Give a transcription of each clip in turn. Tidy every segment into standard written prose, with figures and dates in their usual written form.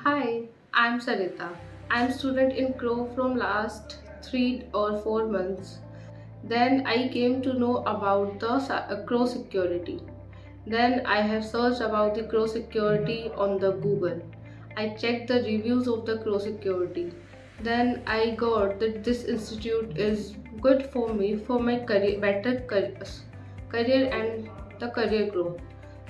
Hi, I'm Sarita. I'm student in Craw from last 3 or 4 months. Then I came to know about the Craw security. Then I have searched about the Craw security on the Google. I checked the reviews of the Craw security. Then I got that this institute is good for me for my career and the career growth.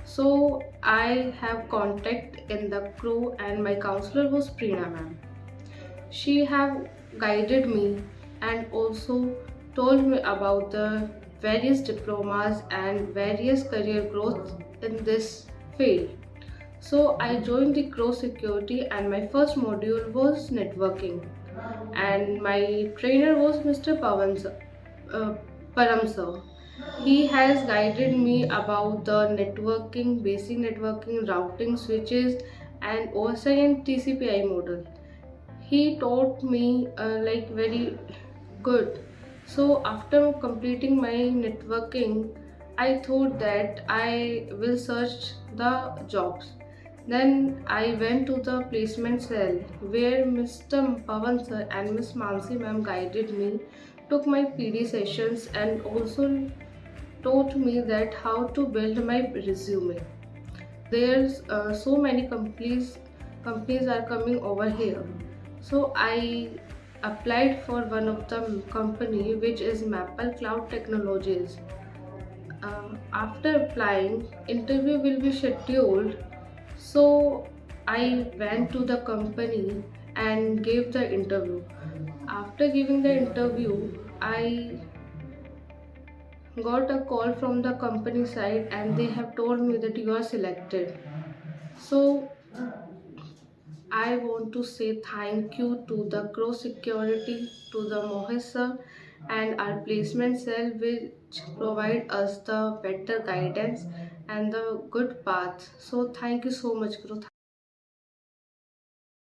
So I have contact in the crew and my counselor was Preena ma'am. She have guided me and also told me about the various diplomas and various career growth in this field. So I joined the Crow Security and my first module was networking and my trainer was Mr. Uh, Param sir. He has guided me about the networking, basic networking, routing switches, and OSI and TCP/IP model. He taught me like very good. So after completing my networking, I thought that I will search the jobs. Then I went to the placement cell where Mr. Pavan sir and Miss Mansi ma'am guided me, took my PD sessions and also taught me that how to build my resume. There's so many companies are coming over here, so I applied for one of the company which is MapleCloud Technologies. After applying, interview will be scheduled, so I went to the company and gave the interview. After giving the interview, I got a call from the company side and they have told me that you are selected. So I want to say thank you to the Crow Security, to the Mohit sir, and our placement cell, which provide us the better guidance and the good path. So thank you so much, Crow.